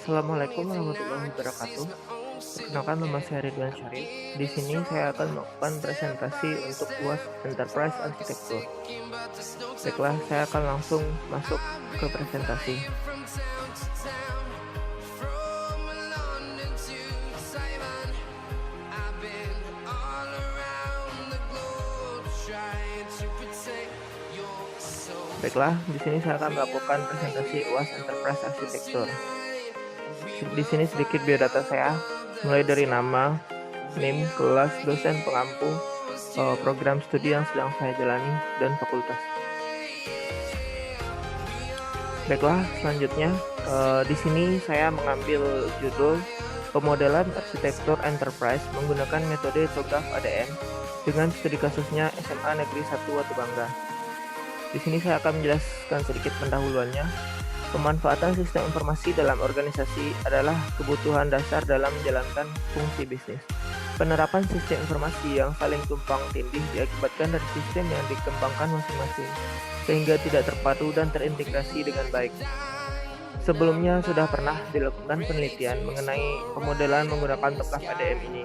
Assalamualaikum warahmatullahi wabarakatuh. Perkenalkan, nama saya Ridwan Syarif. Di sini saya akan melakukan presentasi untuk UAS Enterprise Architecture. Baiklah, saya akan langsung masuk ke presentasi. Baiklah, di sini saya akan melakukan presentasi UAS Enterprise Architecture. Di sini sedikit biodata saya, mulai dari nama, NIM, kelas, dosen pengampu, program studi yang sedang saya jalani, dan fakultas. Baiklah, selanjutnya di sini saya mengambil judul pemodelan arsitektur enterprise menggunakan metode TOGAF ADM dengan studi kasusnya SMA Negeri 1 Watu Bangga. Di sini saya akan menjelaskan sedikit pendahuluannya. Pemanfaatan sistem informasi dalam organisasi adalah kebutuhan dasar dalam menjalankan fungsi bisnis. Penerapan sistem informasi yang saling tumpang tindih diakibatkan dari sistem yang dikembangkan masing-masing, sehingga tidak terpadu dan terintegrasi dengan baik. Sebelumnya sudah pernah dilakukan penelitian mengenai pemodelan menggunakan TOGAF ADM ini,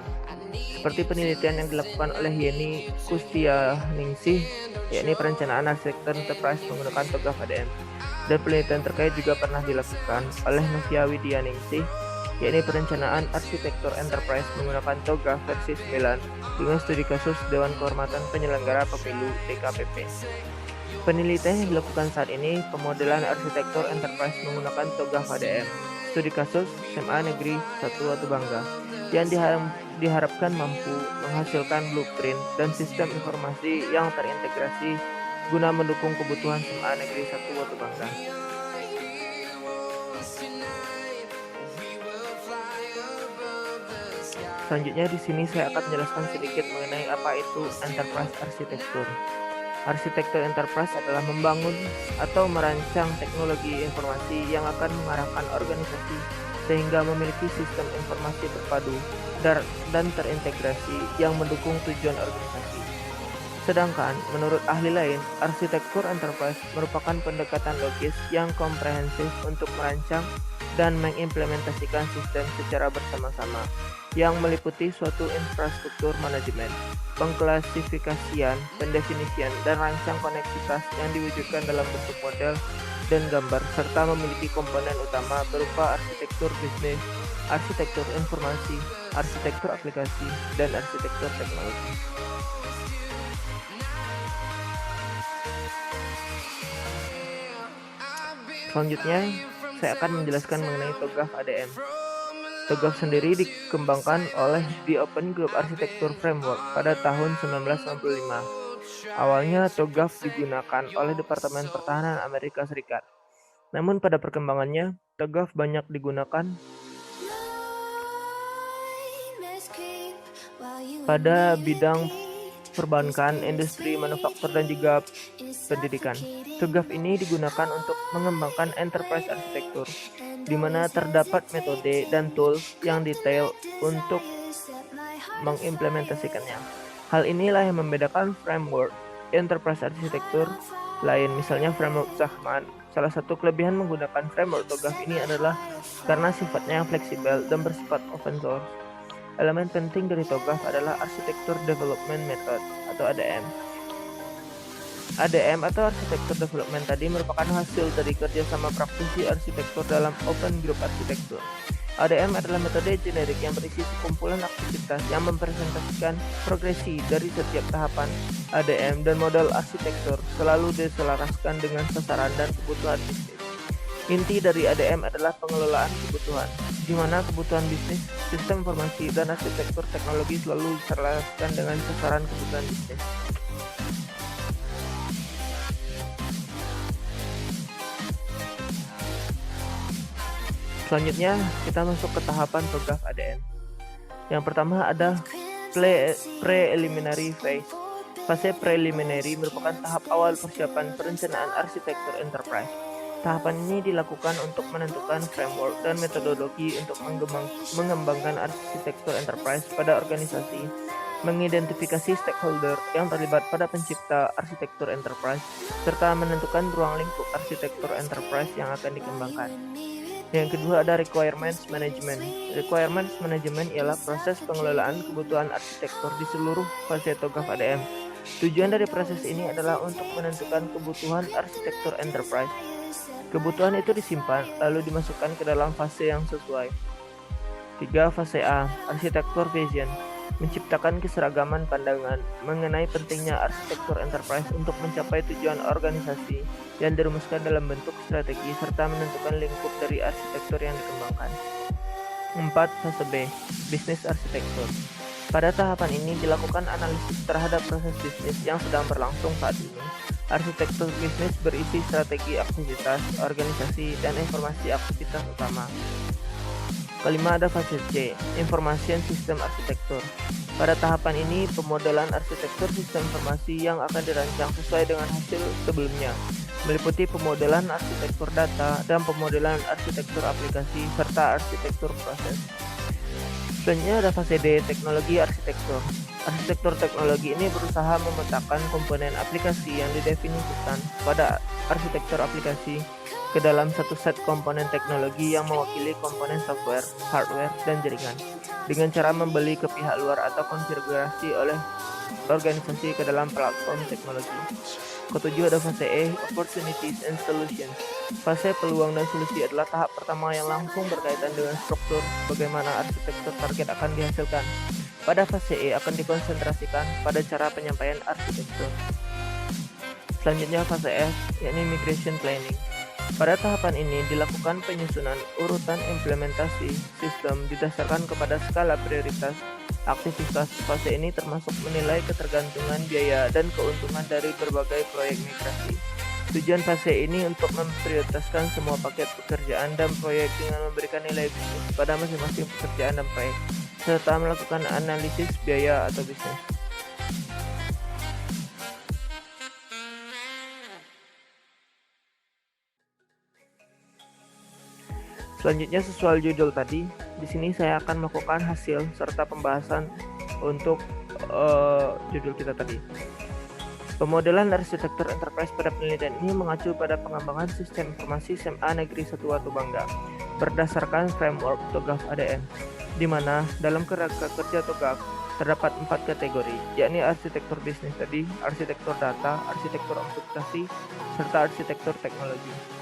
seperti penelitian yang dilakukan oleh Yeni Kustianingsih, yakni perencanaan arsitektur enterprise menggunakan TOGAF ADM, dan penelitian terkait juga pernah dilakukan oleh Novia Widianingsih, yakni perencanaan arsitektur enterprise menggunakan TOGAF versi 9 dengan studi kasus Dewan Kehormatan Penyelenggara Pemilu DKPP. Penelitian yang dilakukan saat ini pemodelan arsitektur enterprise menggunakan TOGAF ADM, studi kasus SMA Negeri 1 Watu Bangga, yang diharapkan mampu menghasilkan blueprint dan sistem informasi yang terintegrasi guna mendukung kebutuhan SMA Negeri 1 Watu Bangga. Selanjutnya di sini saya akan menjelaskan sedikit mengenai apa itu enterprise arsitektur. Arsitektur enterprise adalah membangun atau merancang teknologi informasi yang akan mengarahkan organisasi sehingga memiliki sistem informasi terpadu dan terintegrasi yang mendukung tujuan organisasi. Sedangkan menurut ahli lain, arsitektur enterprise merupakan pendekatan logis yang komprehensif untuk merancang dan mengimplementasikan sistem secara bersama-sama yang meliputi suatu infrastruktur manajemen, pengklasifikasian, pendefinisian, dan rancang koneksitas yang diwujudkan dalam bentuk model dan gambar, serta memiliki komponen utama berupa arsitektur bisnis, arsitektur informasi, arsitektur aplikasi, dan arsitektur teknologi. Selanjutnya, saya akan menjelaskan mengenai TOGAF ADM. TOGAF sendiri dikembangkan oleh The Open Group Architecture Framework pada tahun 1995. Awalnya TOGAF digunakan oleh Departemen Pertahanan Amerika Serikat. Namun pada perkembangannya, TOGAF banyak digunakan pada bidang perbankan, industri, manufaktur, dan juga pendidikan. TOGAF ini digunakan untuk mengembangkan enterprise arsitektur, di mana terdapat metode dan tools yang detail untuk mengimplementasikannya. Hal inilah yang membedakan framework enterprise arsitektur lain, misalnya framework Zachman. Salah satu kelebihan menggunakan framework TOGAF ini adalah karena sifatnya yang fleksibel dan bersifat open source. Elemen penting dari TOGAF adalah Architecture Development Method atau ADM. ADM atau Architecture Development tadi merupakan hasil dari kerjasama praktisi arsitektur dalam Open Group Architecture. ADM adalah metode generik yang berisi sekumpulan aktivitas yang mempresentasikan progresi dari setiap tahapan ADM, dan model arsitektur selalu diselaraskan dengan sasaran dan kebutuhan bisnis. Inti dari ADM adalah pengelolaan kebutuhan, di mana kebutuhan bisnis, sistem informasi, dan arsitektur teknologi selalu diselaraskan dengan sasaran kebutuhan bisnis. Selanjutnya, kita masuk ke tahapan TOGAF ADM. Yang pertama ada preliminary phase. Fase preliminary merupakan tahap awal persiapan perencanaan arsitektur enterprise. Tahapan ini dilakukan untuk menentukan framework dan metodologi untuk mengembangkan arsitektur enterprise pada organisasi, mengidentifikasi stakeholder yang terlibat pada pencipta arsitektur enterprise, serta menentukan ruang lingkup arsitektur enterprise yang akan dikembangkan. Yang kedua ada requirements management. Requirements management ialah proses pengelolaan kebutuhan arsitektur di seluruh fase TOGAF ADM. Tujuan dari proses ini adalah untuk menentukan kebutuhan arsitektur enterprise. Kebutuhan itu disimpan lalu dimasukkan ke dalam fase yang sesuai. 3. Fase A, arsitektur vision. Menciptakan keseragaman pandangan mengenai pentingnya arsitektur enterprise untuk mencapai tujuan organisasi yang dirumuskan dalam bentuk strategi serta menentukan lingkup dari arsitektur yang dikembangkan. 4. Fase B, bisnis arsitektur. Pada tahapan ini dilakukan analisis terhadap proses bisnis yang sedang berlangsung saat ini. Arsitektur bisnis berisi strategi aktivitas, organisasi, dan informasi aktivitas utama. Kelima ada fase C, Information System Architecture. Pada tahapan ini, pemodelan arsitektur sistem informasi yang akan dirancang sesuai dengan hasil sebelumnya, meliputi pemodelan arsitektur data dan pemodelan arsitektur aplikasi serta arsitektur proses. Selanjutnya ada fase D, Teknologi Arsitektur. Arsitektur teknologi ini berusaha memetakan komponen aplikasi yang didefinisikan pada arsitektur aplikasi ke dalam satu set komponen teknologi yang mewakili komponen software, hardware, dan jaringan dengan cara membeli ke pihak luar atau konfigurasi oleh organisasi ke dalam platform teknologi. Ketujuh ada fase E, Opportunities and Solutions. Fase peluang dan solusi adalah tahap pertama yang langsung berkaitan dengan struktur bagaimana arsitektur target akan dihasilkan. Pada fase E akan dikonsentrasikan pada cara penyampaian arsitektur. Selanjutnya fase F, yakni Migration Planning. Pada tahapan ini dilakukan penyusunan urutan implementasi sistem didasarkan kepada skala prioritas. Aktivitas fase ini termasuk menilai ketergantungan biaya dan keuntungan dari berbagai proyek migrasi. Tujuan fase ini untuk memprioritaskan semua paket pekerjaan dan proyek dengan memberikan nilai bisnis pada masing-masing pekerjaan dan proyek, serta melakukan analisis biaya atau bisnis. Selanjutnya sesuai judul tadi, di sini saya akan melakukan hasil serta pembahasan untuk judul kita tadi. Pemodelan arsitektur enterprise pada penelitian ini mengacu pada pengembangan sistem informasi SMA Negeri 1 Watu Bangga berdasarkan framework TOGAF ADM, di mana dalam kerangka kerja TOGAF terdapat 4 kategori, yakni arsitektur bisnis tadi, arsitektur data, arsitektur aplikasi, serta arsitektur teknologi.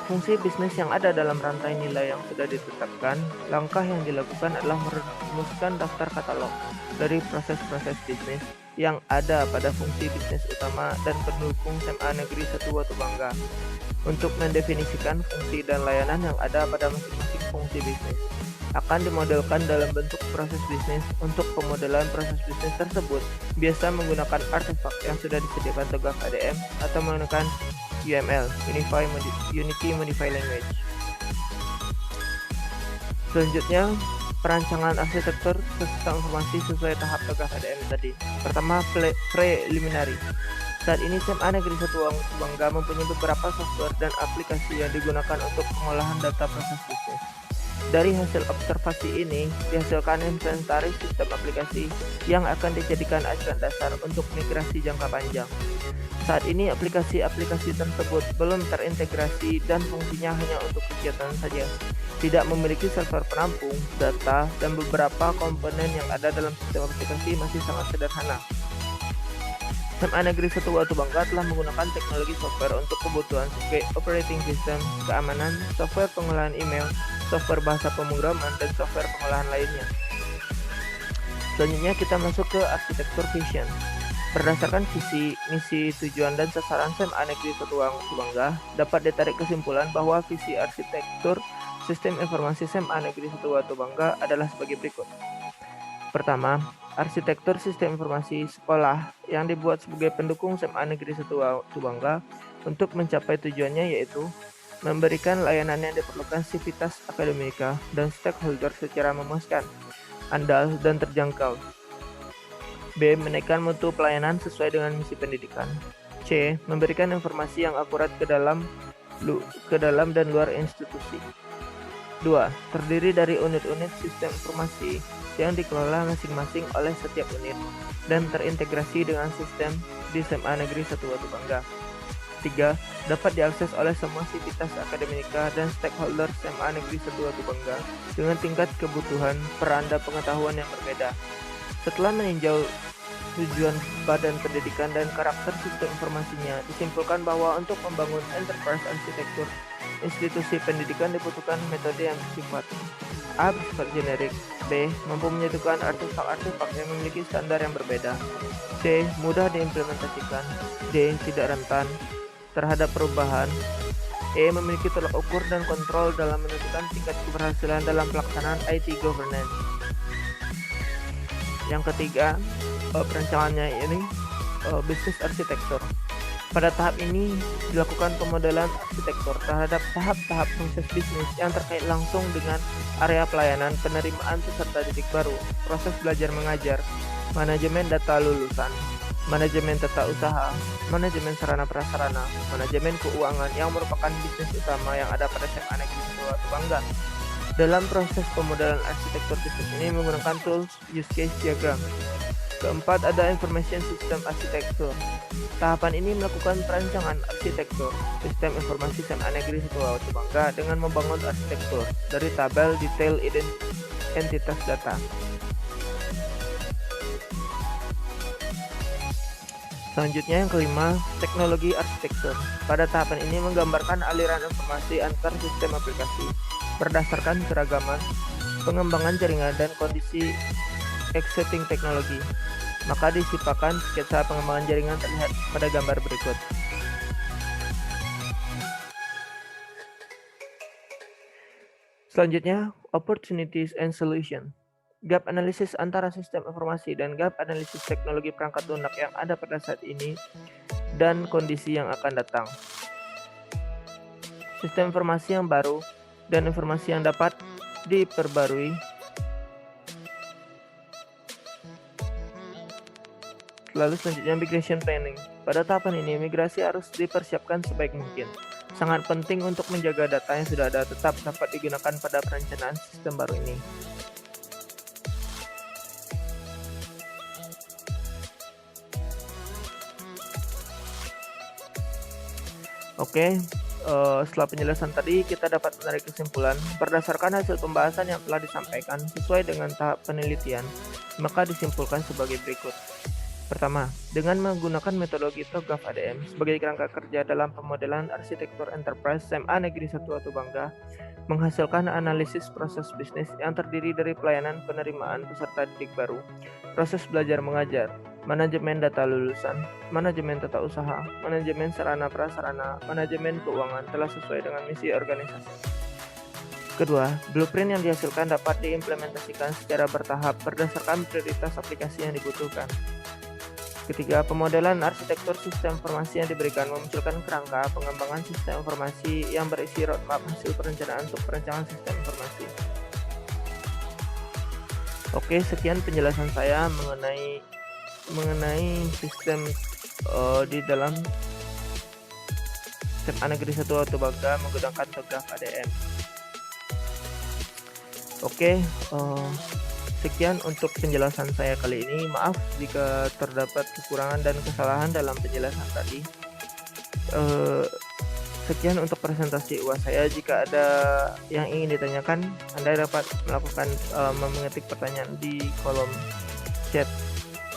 Fungsi bisnis yang ada dalam rantai nilai yang sudah ditetapkan, langkah yang dilakukan adalah merumuskan daftar katalog dari proses-proses bisnis yang ada pada fungsi bisnis utama dan pendukung SMA Negeri 1 Watu Bangga untuk mendefinisikan fungsi dan layanan yang ada pada masing-masing fungsi bisnis. Akan dimodelkan dalam bentuk proses bisnis. Untuk pemodelan proses bisnis tersebut biasa menggunakan artefak yang sudah disediakan TOGAF ADM atau menggunakan UML, Unity Modified Language. Selanjutnya, perancangan arsitektur sistem informasi sesuai tahap TOGAF ADM tadi. Pertama, preliminary. Saat ini SMA Negeri 1 Watu Bangga mempunyai beberapa software dan aplikasi yang digunakan untuk pengolahan data proses bisnis. Dari hasil observasi ini, dihasilkan inventaris sistem aplikasi yang akan dijadikan acuan dasar untuk migrasi jangka panjang. Saat ini aplikasi-aplikasi tersebut belum terintegrasi dan fungsinya hanya untuk kegiatan saja. Tidak memiliki server penampung, data, dan beberapa komponen yang ada dalam sistem aplikasi masih sangat sederhana. SMA Negeri 1 Watu Bangga telah menggunakan teknologi software untuk kebutuhan sebagai operating system, keamanan, software pengolahan email, software bahasa pemrograman, dan software pengolahan lainnya. Selanjutnya kita masuk ke arsitektur vision. Berdasarkan visi, misi, tujuan, dan sasaran SMA Negeri 1 Watu Bangga, dapat ditarik kesimpulan bahwa visi arsitektur sistem informasi SMA Negeri 1 Watu Bangga adalah sebagai berikut. Pertama, arsitektur sistem informasi sekolah yang dibuat sebagai pendukung SMA Negeri 1 Watu Bangga untuk mencapai tujuannya, yaitu memberikan layanan yang diperlukan sivitas akademika dan stakeholder secara memuaskan, andal, dan terjangkau. B. Menaikkan mutu pelayanan sesuai dengan misi pendidikan. C. Memberikan informasi yang akurat ke dalam dan luar institusi. 2. Terdiri dari unit-unit sistem informasi yang dikelola masing-masing oleh setiap unit dan terintegrasi dengan sistem di SMA Negeri 1 Watu Bangga. Ketiga, dapat diakses oleh semua sivitas akademika dan stakeholder SMA Negeri 1 Tubangga dengan tingkat kebutuhan peranda pengetahuan yang berbeda. Setelah meninjau tujuan badan pendidikan dan karakter sistem informasinya, disimpulkan bahwa untuk membangun enterprise arsitektur institusi pendidikan dibutuhkan metode yang bersifat A. bersifat generik, B. mampu menyatukan artefak-artefak yang memiliki standar yang berbeda, C. mudah diimplementasikan, D. tidak rentan terhadap perubahan, E. memiliki tolak ukur dan kontrol dalam menentukan tingkat keberhasilan dalam pelaksanaan IT governance. Yang ketiga, perancangannya ini bisnis arsitektur. Pada tahap ini dilakukan pemodelan arsitektur terhadap tahap-tahap proses bisnis yang terkait langsung dengan area pelayanan penerimaan peserta didik baru, proses belajar mengajar, manajemen data lulusan, manajemen tata usaha, manajemen sarana prasarana, manajemen keuangan yang merupakan bisnis utama yang ada pada SMA Negeri 1 Tubangga. Dalam proses pemodelan arsitektur bisnis ini menggunakan tools use case diagram. Keempat, ada information system arsitektur. Tahapan ini melakukan perancangan arsitektur sistem informasi SMA Negeri 1 Tubangga dengan membangun arsitektur dari tabel detail entitas data. Selanjutnya yang kelima, teknologi arsitektur. Pada tahapan ini menggambarkan aliran informasi antar sistem aplikasi berdasarkan keragaman, pengembangan jaringan dan kondisi existing teknologi. Maka disipakan sketsa pengembangan jaringan terlihat pada gambar berikut. Selanjutnya, opportunities and solution. Gap analisis antara sistem informasi dan gap analisis teknologi perangkat lunak yang ada pada saat ini dan kondisi yang akan datang. Sistem informasi yang baru dan informasi yang dapat diperbarui. Lalu selanjutnya migration planning. Pada tahapan ini, migrasi harus dipersiapkan sebaik mungkin. Sangat penting untuk menjaga data yang sudah ada tetap dapat digunakan pada perencanaan sistem baru ini. Oke, setelah penjelasan tadi kita dapat menarik kesimpulan berdasarkan hasil pembahasan yang telah disampaikan sesuai dengan tahap penelitian, maka disimpulkan sebagai berikut. Pertama, dengan menggunakan metodologi TOGAF ADM sebagai kerangka kerja dalam pemodelan arsitektur enterprise SMA Negeri 1 Tubangga menghasilkan analisis proses bisnis yang terdiri dari pelayanan penerimaan peserta didik baru, proses belajar mengajar, manajemen data lulusan, manajemen tata usaha, manajemen sarana prasarana, manajemen keuangan telah sesuai dengan misi organisasi. Kedua, blueprint yang dihasilkan dapat diimplementasikan secara bertahap berdasarkan prioritas aplikasi yang dibutuhkan. Ketiga, pemodelan arsitektur sistem informasi yang diberikan memunculkan kerangka pengembangan sistem informasi yang berisi roadmap hasil perencanaan untuk perancangan sistem informasi. Oke, sekian penjelasan saya mengenai sistem di dalam SMA Negeri 1 Tubangga menggunakan TOGAF ADM. Oke, sekian untuk penjelasan saya kali ini. Maaf jika terdapat kekurangan dan kesalahan dalam penjelasan tadi. Sekian untuk presentasi UAS saya. Jika ada yang ingin ditanyakan, Anda dapat melakukan mengetik pertanyaan di kolom chat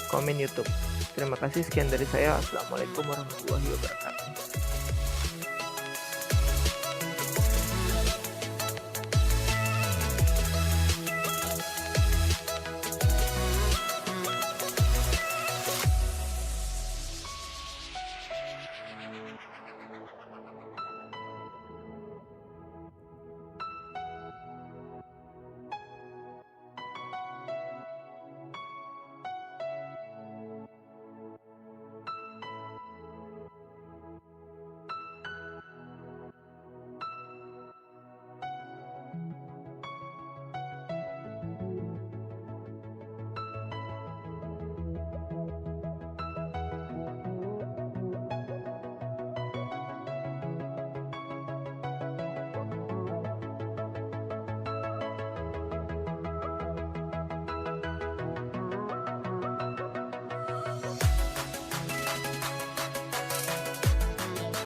komen YouTube. Terima kasih, sekian dari saya. Assalamualaikum warahmatullahi wabarakatuh.